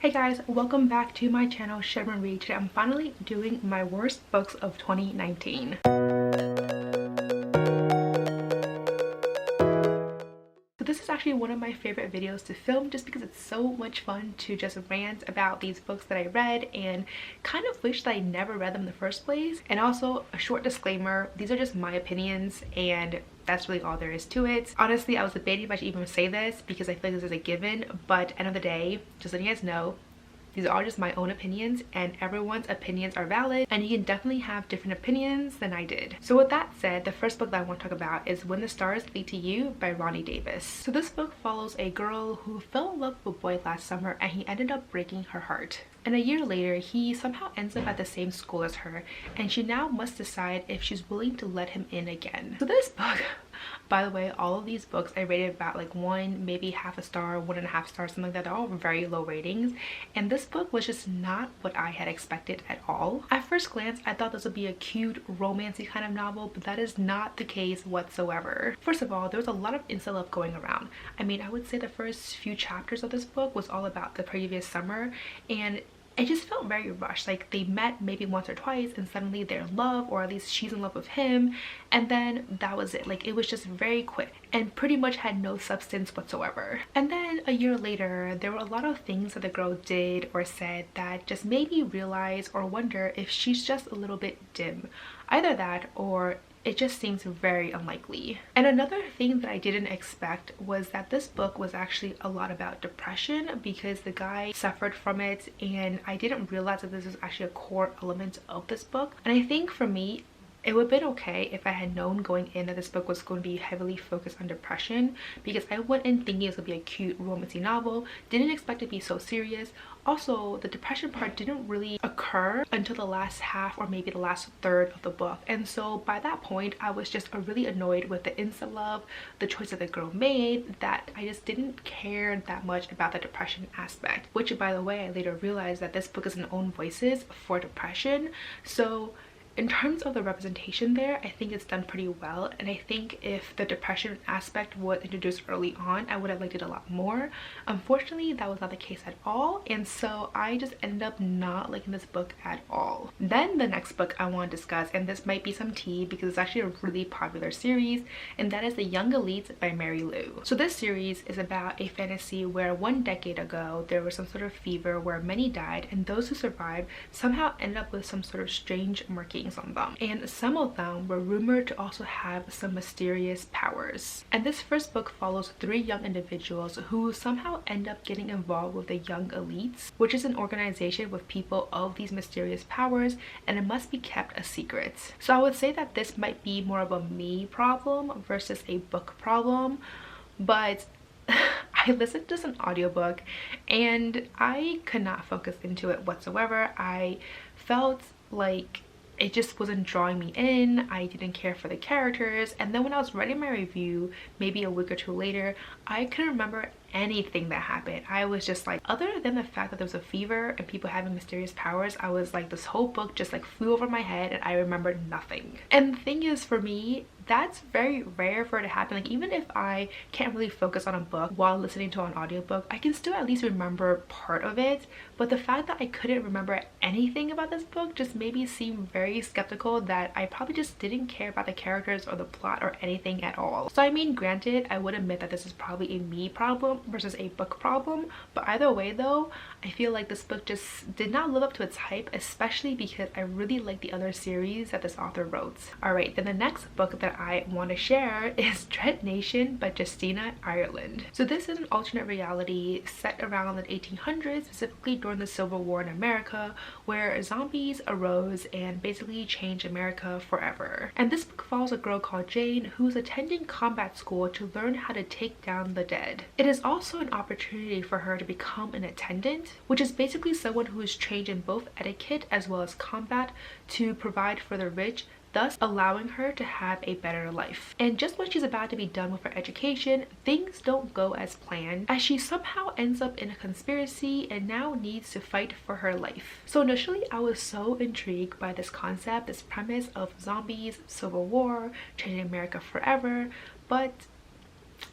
Hey guys, welcome back to my channel Sherman Read. Today I'm finally doing my worst books of 2019. So this is actually one of my favorite videos to film just because it's so much fun to just rant about these books that I read and kind of wish that I never read them in the first place. And also a short disclaimer, these are just my opinions and that's really all there is to it. Honestly, I was debating if I should even say this because I feel like this is a given, but end of the day, just letting you guys know, these are all just my own opinions and everyone's opinions are valid and you can definitely have different opinions than I did. So with that said, the first book that I want to talk about is When the Stars VTU by Ronnie Davis. So this book follows a girl who fell in love with a boy last summer and he ended up breaking her heart. And a year later, he somehow ends up at the same school as her and she now must decide if she's willing to let him in again. So this book, by the way, all of these books I rated about like 1, maybe half a star, 1.5 stars, something like that. They're all very low ratings. And this book was just not what I had expected at all. At first glance, I thought this would be a cute, romancy kind of novel, but that is not the case whatsoever. First of all, there was a lot of incel love going around. I mean, I would say the first few chapters of this book was all about the previous summer and it just felt very rushed. Like they met maybe once or twice and suddenly they're in love, or at least she's in love with him, and then that was it. Like it was just very quick and pretty much had no substance whatsoever. And then a year later, there were a lot of things that the girl did or said that just made me realize or wonder if she's just a little bit dim. Either that or it just seems very unlikely. And another thing that I didn't expect was that this book was actually a lot about depression because the guy suffered from it, and I didn't realize that this was actually a core element of this book. And I think for me, it would have been okay if I had known going in that this book was going to be heavily focused on depression, because I went in thinking it was going to be a cute romantic novel, didn't expect it to be so serious. Also, the depression part didn't really occur until the last half or maybe the last third of the book, and so by that point I was just really annoyed with the incel love, the choice that the girl made, that I just didn't care that much about the depression aspect, which by the way I later realized that this book is an own voices for depression. So in terms of the representation there, I think it's done pretty well, and I think if the depression aspect was introduced early on, I would have liked it a lot more. Unfortunately, that was not the case at all, and so I just ended up not liking this book at all. Then the next book I want to discuss, and this might be some tea because it's actually a really popular series, and that is The Young Elites by Mary Lou. So this series is about a fantasy where 1 decade ago there was some sort of fever where many died, and those who survived somehow ended up with some sort of strange markings on them, and some of them were rumored to also have some mysterious powers. And this first book follows 3 young individuals who somehow end up getting involved with the Young Elites, which is an organization with people of these mysterious powers, and it must be kept a secret. So I would say that this might be more of a me problem versus a book problem, but I listened to an audiobook and I could not focus into it whatsoever. I felt like it just wasn't drawing me in. I didn't care for the characters, and then when I was writing my review maybe a week or 2 later, I couldn't remember anything that happened. I was just like, other than the fact that there was a fever and people having mysterious powers, I was like, this whole book just like flew over my head and I remembered nothing. And the thing is, for me, that's very rare for it to happen. Like even if I can't really focus on a book while listening to an audiobook, I can still at least remember part of it. But the fact that I couldn't remember anything about this book just made me seem very skeptical that I probably just didn't care about the characters or the plot or anything at all. So I mean, granted, I would admit that this is probably a me problem versus a book problem, but either way though, I feel like this book just did not live up to its hype, especially because I really like the other series that this author wrote. Alright, then the next book that I want to share is Dread Nation by Justina Ireland. So this is an alternate reality set around the 1800s, specifically during the Civil War in America, where zombies arose and basically changed America forever. And this book follows a girl called Jane who's attending combat school to learn how to take down the dead. It is also an opportunity for her to become an attendant, which is basically someone who is trained in both etiquette as well as combat to provide for the rich, thus allowing her to have a better life. And just when she's about to be done with her education, things don't go as planned, as she somehow ends up in a conspiracy and now needs to fight for her life. So initially I was so intrigued by this concept, this premise of zombies, Civil War, changing America forever, but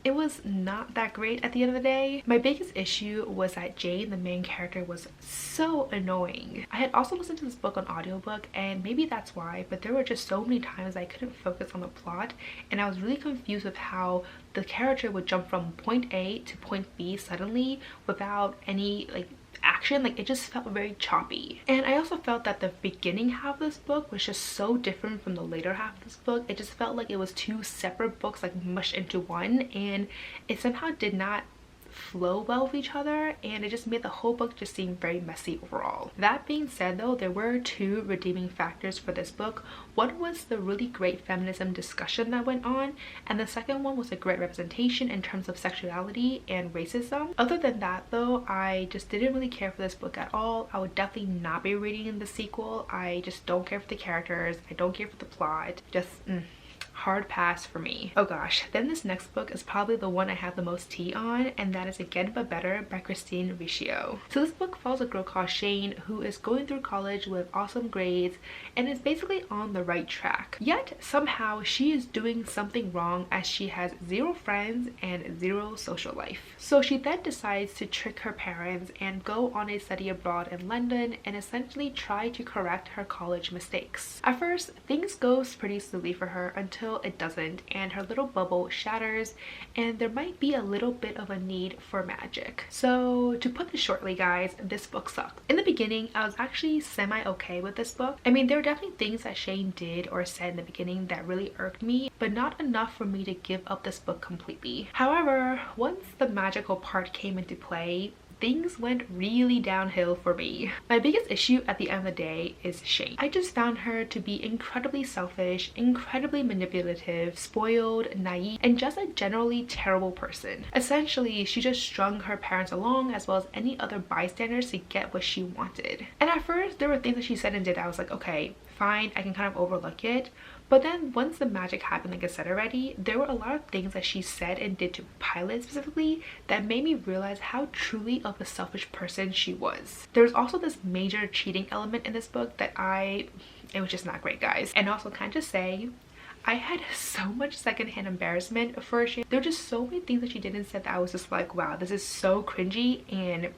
it was not that great at the end of the day. My biggest issue was that Jane, the main character, was so annoying. I had also listened to this book on audiobook, and maybe that's why, but there were just so many times I couldn't focus on the plot, and I was really confused with how the character would jump from point A to point B suddenly without any like action. Like, it just felt very choppy. And I also felt that the beginning half of this book was just so different from the later half of this book. It just felt like it was two separate books like mushed into one, and it somehow did not flow well with each other, and it just made the whole book just seem very messy overall. That being said though, there were two redeeming factors for this book. One was the really great feminism discussion that went on, and the second one was a great representation in terms of sexuality and racism. Other than that though, I just didn't really care for this book at all. I would definitely not be reading the sequel. I just don't care for the characters, I don't care for the plot. Just hard pass for me. Oh gosh, then this next book is probably the one I have the most tea on, and that is Again But Better by Christine Riccio. So this book follows a girl called Shane who is going through college with awesome grades and is basically on the right track. Yet somehow she is doing something wrong, as she has zero friends and zero social life. So she then decides to trick her parents and go on a study abroad in London and essentially try to correct her college mistakes. At first, things go pretty smoothly for her until it doesn't, and her little bubble shatters, and there might be a little bit of a need for magic. So to put this shortly guys, this book sucked. In the beginning, I was actually semi-okay with this book. I mean, there were definitely things that Shane did or said in the beginning that really irked me, but not enough for me to give up this book completely. However, once the magical part came into play, things went really downhill for me. My biggest issue at the end of the day is Shane. I just found her to be incredibly selfish, incredibly manipulative, spoiled, naive, and just a generally terrible person. Essentially, she just strung her parents along as well as any other bystanders to get what she wanted. And at first, there were things that she said and did I was like, okay, fine, I can kind of overlook it. But then once the magic happened, like I said already, there were a lot of things that she said and did to Pilot specifically that made me realize how truly of a selfish person she was. There's also this major cheating element in this book that it was just not great guys. And also can I just say, I had so much secondhand embarrassment for Shane. There were just so many things that she did and said that I was just like, wow, this is so cringy, and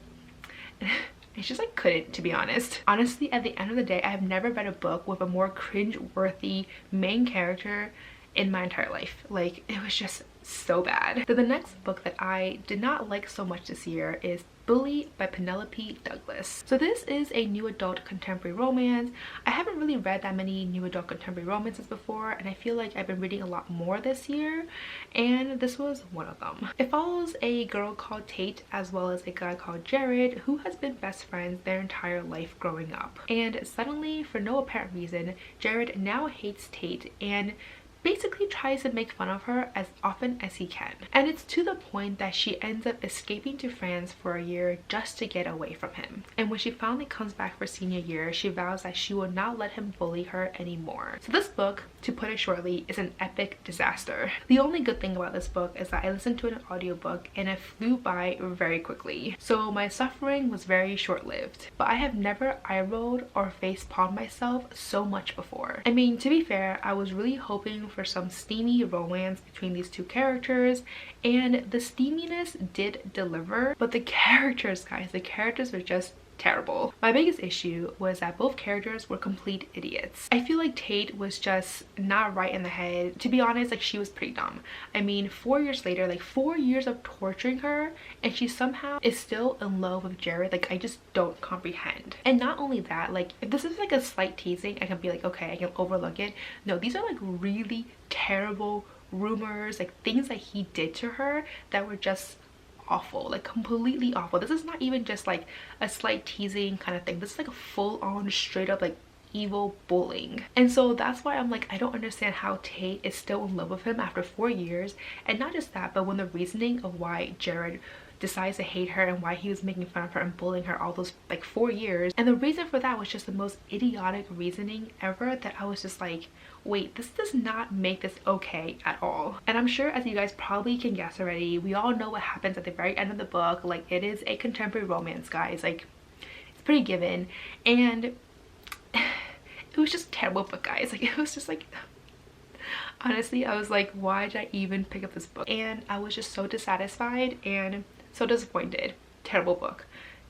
it's just like couldn't, to be honest. Honestly, at the end of the day, I have never read a book with a more cringe-worthy main character in my entire life. Like, it was just so bad. So the next book that I did not like so much this year is Bully by Penelope Douglas. So this is a new adult contemporary romance. I haven't really read that many new adult contemporary romances before, and I feel like I've been reading a lot more this year, and this was one of them. It follows a girl called Tate as well as a guy called Jared who has been best friends their entire life growing up. And suddenly, for no apparent reason, Jared now hates Tate and basically tries to make fun of her as often as he can. And it's to the point that she ends up escaping to France for a year just to get away from him. And when she finally comes back for senior year, she vows that she will not let him bully her anymore. So this book, to put it shortly, is an epic disaster. The only good thing about this book is that I listened to an audiobook and it flew by very quickly. So my suffering was very short-lived. But I have never eye-rolled or face-palmed myself so much before. I mean, to be fair, I was really hoping for some steamy romance between these two characters, and the steaminess did deliver, but the characters, guys, the characters were just terrible. My biggest issue was that both characters were complete idiots. I feel like Tate was just not right in the head. To be honest, like, she was pretty dumb. I mean, 4 years later, like 4 years of torturing her, and she somehow is still in love with Jared. Like, I just don't comprehend. And not only that, like, if this is like a slight teasing, I can be like, okay, I can overlook it. No, these are like really terrible rumors, like things that he did to her that were just awful, like completely awful. This is not even just like a slight teasing kind of thing. This is like a full-on straight up like evil bullying. And so that's why I'm like, I don't understand how Tate is still in love with him after 4 years. And not just that, but when the reasoning of why Jared decides to hate her and why he was making fun of her and bullying her all those like 4 years, and the reason for that was just the most idiotic reasoning ever, that I was just like, wait, this does not make this okay at all. And I'm sure, as you guys probably can guess already, we all know what happens at the very end of the book. Like, it is a contemporary romance, guys. Like, it's pretty given. And it was just terrible book, guys. Like, it was just like, Honestly, I was like, why did I even pick up this book? And I was just so dissatisfied and so disappointed. Terrible book.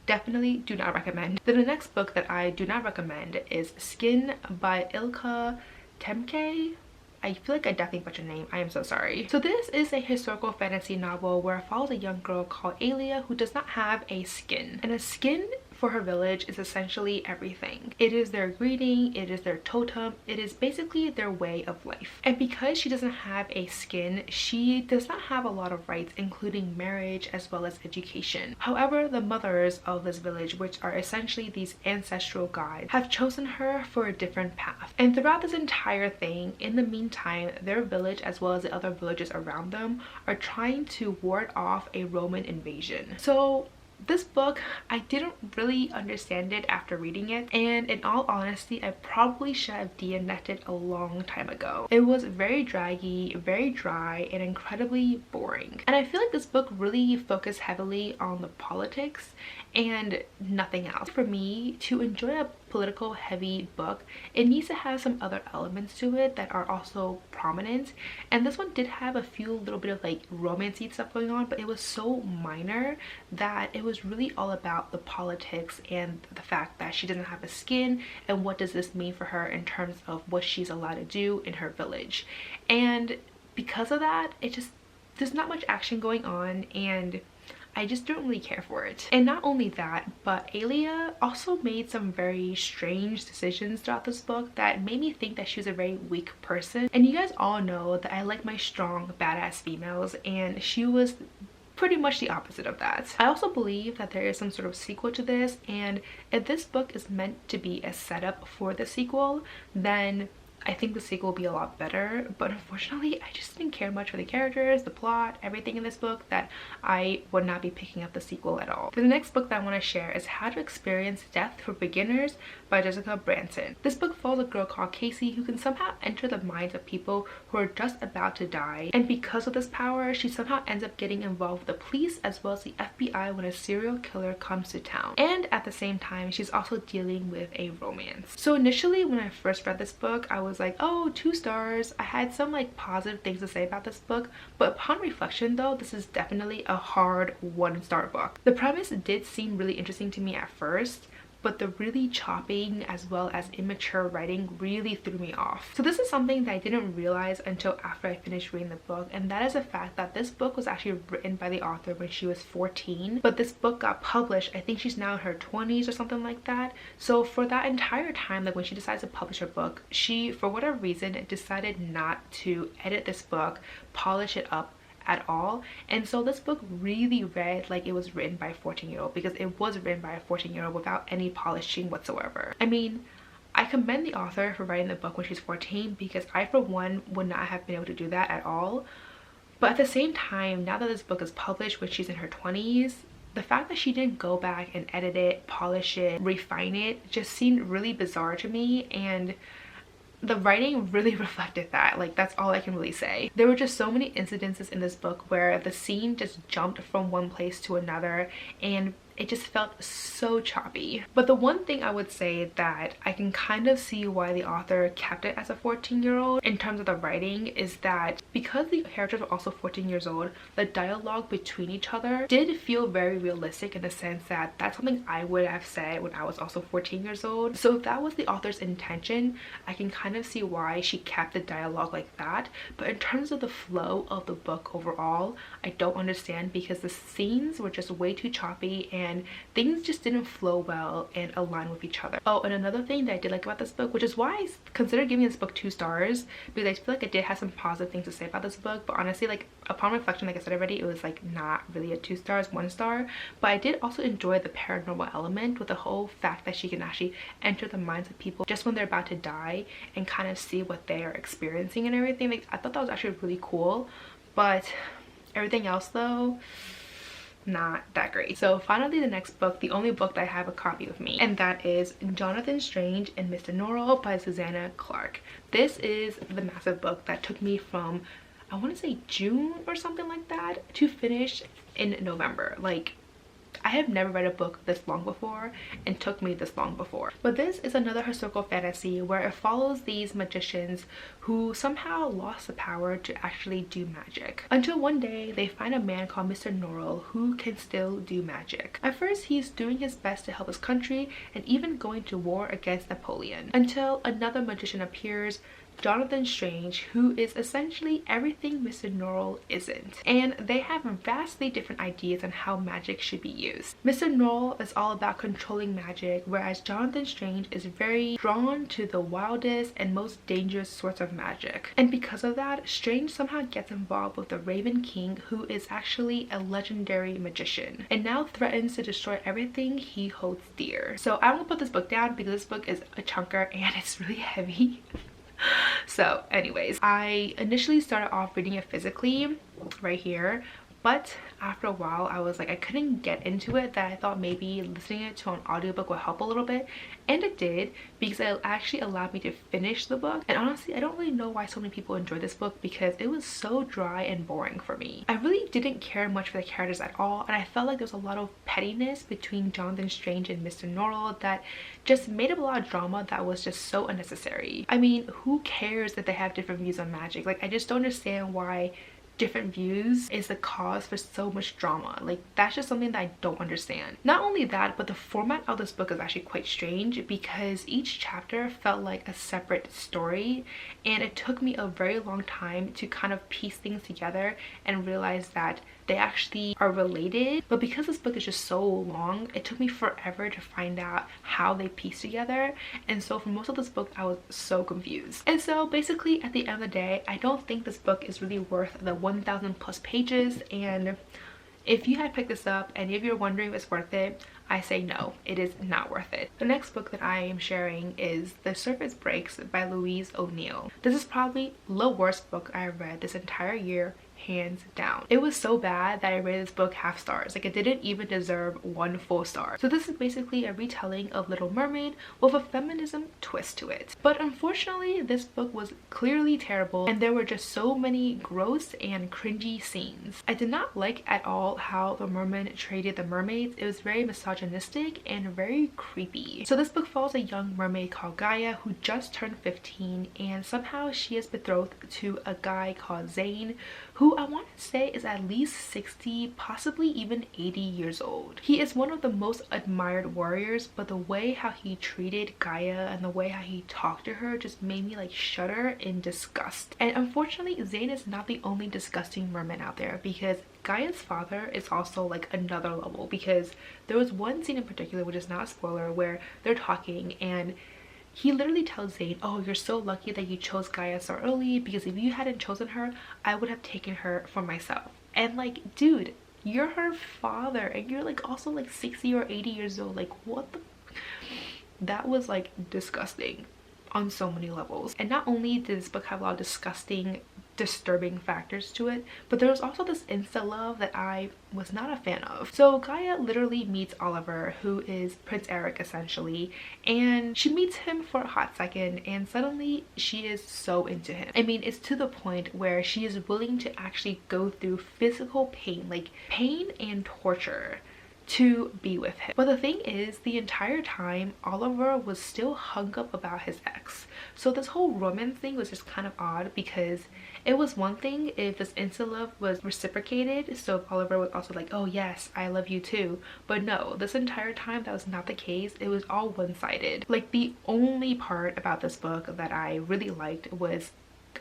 Definitely do not recommend. Then the next book that I do not recommend is Skin by Ilka Temke. I feel like I definitely butchered her name. I am so sorry. So this is a historical fantasy novel where it follows a young girl called Alia who does not have a skin. And a skin for her village is essentially everything. It is their greeting, it is their totem, it is basically their way of life. And because she doesn't have a skin, she does not have a lot of rights, including marriage as well as education. However, the mothers of this village, which are essentially these ancestral gods, have chosen her for a different path. And throughout this entire thing, in the meantime, their village as well as the other villages around them are trying to ward off a Roman invasion. So this book, I didn't really understand it after reading it, and in all honesty, I probably should have DNF'd it a long time ago. It was very draggy, very dry, and incredibly boring. And I feel like this book really focused heavily on the politics and nothing else. For me to enjoy a political heavy book, it needs to have some other elements to it that are also prominent, and this one did have a few little bit of like romancy stuff going on, but it was so minor that it was really all about the politics and the fact that she doesn't have a skin and what does this mean for her in terms of what she's allowed to do in her village. And because of that, there's not much action going on, and I just don't really care for it. And not only that, but Alia also made some very strange decisions throughout this book that made me think that she was a very weak person. And you guys all know that I like my strong, badass females, and she was pretty much the opposite of that. I also believe that there is some sort of sequel to this, and if this book is meant to be a setup for the sequel, then I think the sequel will be a lot better. But unfortunately, I just didn't care much for the characters, the plot, everything in this book, that I would not be picking up the sequel at all. The next book that I want to share is How to Experience Death for Beginners by Jessica Branson. This book follows a girl called Casey who can somehow enter the minds of people who are just about to die, and because of this power, she somehow ends up getting involved with the police as well as the FBI when a serial killer comes to town. And at the same time, she's also dealing with a romance. So initially when I first read this book, I was like, oh, 2 stars. I had some like positive things to say about this book, but upon reflection though, this is definitely a hard 1-star book. The premise did seem really interesting to me at first, but the really chopping as well as immature writing really threw me off. So this is something that I didn't realize until after I finished reading the book, and that is the fact that this book was actually written by the author when she was 14, but this book got published, I think she's now in her 20s or something like that. So for that entire time, like when she decides to publish her book, she, for whatever reason, decided not to edit this book, polish it up at all. And so this book really read like it was written by a 14-year-old, because it was written by a 14-year-old without any polishing whatsoever. I mean, I commend the author for writing the book when she's 14, because I for one would not have been able to do that at all. But at the same time, now that this book is published when she's in her 20s, the fact that she didn't go back and edit it, polish it, refine it just seemed really bizarre to me, and the writing really reflected that. Like, that's all I can really say. There were just so many incidences in this book where the scene just jumped from one place to another, and it just felt so choppy. But the one thing I would say that I can kind of see why the author kept it as a 14-year-old in terms of the writing is that because the characters were also 14 years old, the dialogue between each other did feel very realistic, in the sense that that's something I would have said when I was also 14 years old. So if that was the author's intention, I can kind of see why she kept the dialogue like that. But in terms of the flow of the book overall, I don't understand, because the scenes were just way too choppy and things just didn't flow well and align with each other. Oh, and another thing that I did like about this book, which is why I considered giving this book 2 stars, because I feel like I did have some positive things to say about this book, but honestly, like upon reflection, like I said already, it was like not really a 2 stars, 1 star. But I did also enjoy the paranormal element with the whole fact that she can actually enter the minds of people just when they're about to die and kind of see what they are experiencing and everything. Like, I thought that was actually really cool. But everything else though, not that great. So finally, the next book, the only book that I have a copy with me, and that is Jonathan Strange and Mr. Norrell by Susanna Clarke. This is the massive book that took me from, I want to say June or something like that, to finish in November. Like, I have never read a book this long before and took me this long before. But this is another historical fantasy where it follows these magicians who somehow lost the power to actually do magic. Until one day they find a man called Mr. Norrell who can still do magic. At first he's doing his best to help his country and even going to war against Napoleon. Until another magician appears, Jonathan Strange, who is essentially everything Mr. Norrell isn't, and they have vastly different ideas on how magic should be used. Mr. Norrell is all about controlling magic, whereas Jonathan Strange is very drawn to the wildest and most dangerous sorts of magic. And because of that, Strange somehow gets involved with the Raven King, who is actually a legendary magician, and now threatens to destroy everything he holds dear. So I'm gonna put this book down because this book is a chunker and it's really heavy. So anyways, I initially started off reading it physically right here, but after a while I was like, I couldn't get into it, that I thought maybe listening it to an audiobook would help a little bit, and it did, because it actually allowed me to finish the book. And honestly, I don't really know why so many people enjoy this book, because it was so dry and boring for me. I really didn't care much for the characters at all, and I felt like there was a lot of pettiness between Jonathan Strange and Mr. Norrell that just made up a lot of drama that was just so unnecessary. I mean, who cares if they have different views on magic? Like, I just don't understand why different views is the cause for so much drama. Like, that's just something that I don't understand. Not only that, but the format of this book is actually quite strange, because each chapter felt like a separate story, and it took me a very long time to kind of piece things together and realize that they actually are related. But because this book is just so long, it took me forever to find out how they piece together, and so for most of this book I was so confused. And so basically at the end of the day, I don't think this book is really worth the 1,000 plus pages, and if you had picked this up and if you're wondering if it's worth it, I say no, it is not worth it. The next book that I am sharing is The Surface Breaks by Louise O'Neill. This is probably the worst book I read this entire year, hands down. It was so bad that I rated this book half stars. Like, it didn't even deserve 1 full star. So this is basically a retelling of Little Mermaid with a feminism twist to it. But unfortunately, this book was clearly terrible, and there were just so many gross and cringy scenes. I did not like at all how the merman treated the mermaids. It was very misogynistic and very creepy. So this book follows a young mermaid called Gaia who just turned 15, and somehow she is betrothed to a guy called Zane, who I want to say is at least 60, possibly even 80 years old. He is one of the most admired warriors, but the way how he treated Gaia and the way how he talked to her just made me like shudder in disgust. And unfortunately, Zane is not the only disgusting merman out there, because Gaia's father is also like another level, because there was one scene in particular, which is not a spoiler, where they're talking and he literally tells Zane, oh, you're so lucky that you chose Gaia so early, because if you hadn't chosen her, I would have taken her for myself. And like, dude, you're her father and you're like also like 60 or 80 years old. Like, what the? That was like disgusting on so many levels. And not only did this book have a lot of disgusting, disturbing factors to it, but there was also this insta love that I was not a fan of. So Gaia literally meets Oliver, who is Prince Eric essentially, and she meets him for a hot second and suddenly she is so into him. I mean, it's to the point where she is willing to actually go through physical pain, like pain and torture, to be with him. But the thing is, the entire time Oliver was still hung up about his ex. So this whole romance thing was just kind of odd, because it was one thing if this instant love was reciprocated, so if Oliver was also like, oh yes, I love you too, but no, this entire time that was not the case. It was all one-sided. Like, the only part about this book that I really liked was,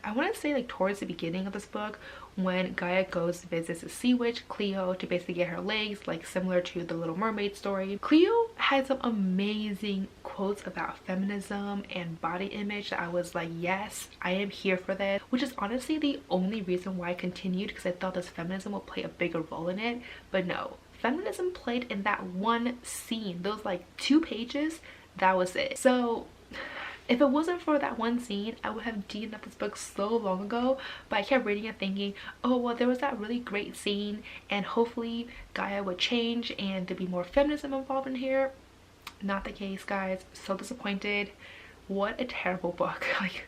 I want to say like towards the beginning of this book, when Gaia goes to visit the sea witch Cleo to basically get her legs, like similar to the Little Mermaid story. Cleo had some amazing quotes about feminism and body image that I was like, yes, I am here for this, which is honestly the only reason why I continued, because I thought this feminism would play a bigger role in it. But no, feminism played in that one scene. Those like 2 pages, that was it. So if it wasn't for that one scene, I would have DNF'd this book so long ago, but I kept reading it thinking, oh well, there was that really great scene and hopefully Gaia would change and there'd be more feminism involved in here. Not the case, guys. So disappointed. What a terrible book. Like,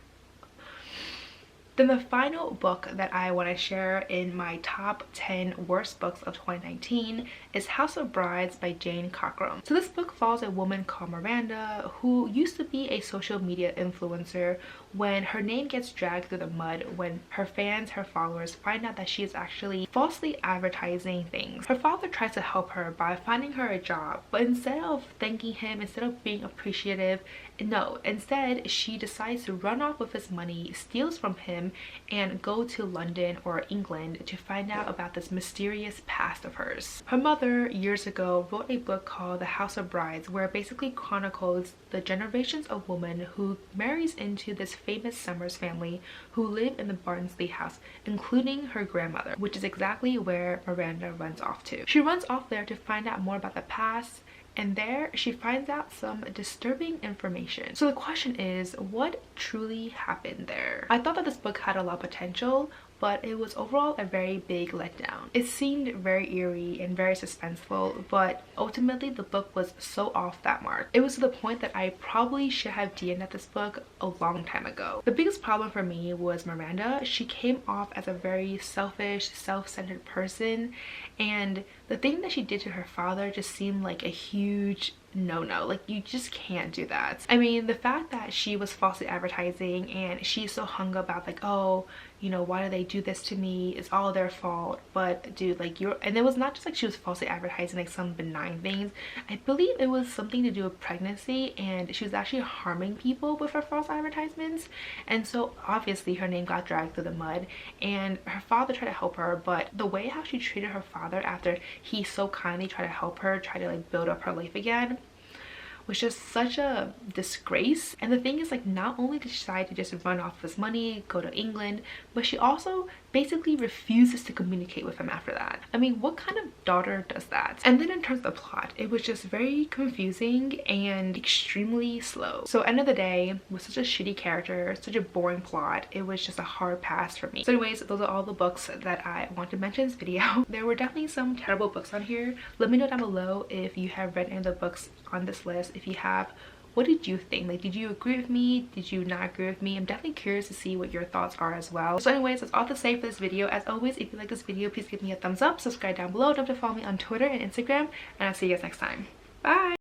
Then the final book that I want to share in my top 10 worst books of 2019 is House of Brides by Jane Cockrum. So this book follows a woman called Miranda who used to be a social media influencer when her name gets dragged through the mud when her fans, her followers, find out that she is actually falsely advertising things. Her father tries to help her by finding her a job, but instead of thanking him, instead of being appreciative, no, instead she decides to run off with his money, steals from him, and go to London or England to find out about this mysterious past of hers. Her mother years ago wrote a book called The House of Brides, where it basically chronicles the generations of women who marries into this famous Summers family who live in the Barnsley house, including her grandmother, which is exactly where Miranda runs off to. She runs off there to find out more about the past, and there she finds out some disturbing information. So the question is, what truly happened there? I thought that this book had a lot of potential, but it was overall a very big letdown. It seemed very eerie and very suspenseful, but ultimately the book was so off that mark. It was to the point that I probably should have DM'd at this book a long time ago. The biggest problem for me was Miranda. She came off as a very selfish, self-centered person, and the thing that she did to her father just seemed like a huge no-no. Like, you just can't do that. I mean, the fact that she was falsely advertising and she's so hung up about like, oh, you know, why do they do this to me? It's all their fault. But dude, like, and it was not just like she was falsely advertising like some benign things. I believe it was something to do with pregnancy, and she was actually harming people with her false advertisements. And so obviously her name got dragged through the mud, and her father tried to help her, but the way how she treated her father after he so kindly tried to help her, try to like build up her life again, was just such a disgrace. And the thing is, like, not only did she decide to just run off his money, go to England, but she also basically refuses to communicate with him after that. I mean, what kind of daughter does that? And then in terms of the plot, it was just very confusing and extremely slow. So end of the day, with such a shitty character, such a boring plot, it was just a hard pass for me. So anyways, those are all the books that I want to mention in this video. There were definitely some terrible books on here. Let me know down below if you have read any of the books on this list. If you have, what did you think? Like, did you agree with me? Did you not agree with me? I'm definitely curious to see what your thoughts are as well. So anyways, that's all to say for this video. As always, if you like this video, please give me a thumbs up, subscribe down below, don't forget to follow me on Twitter and Instagram, and I'll see you guys next time. Bye!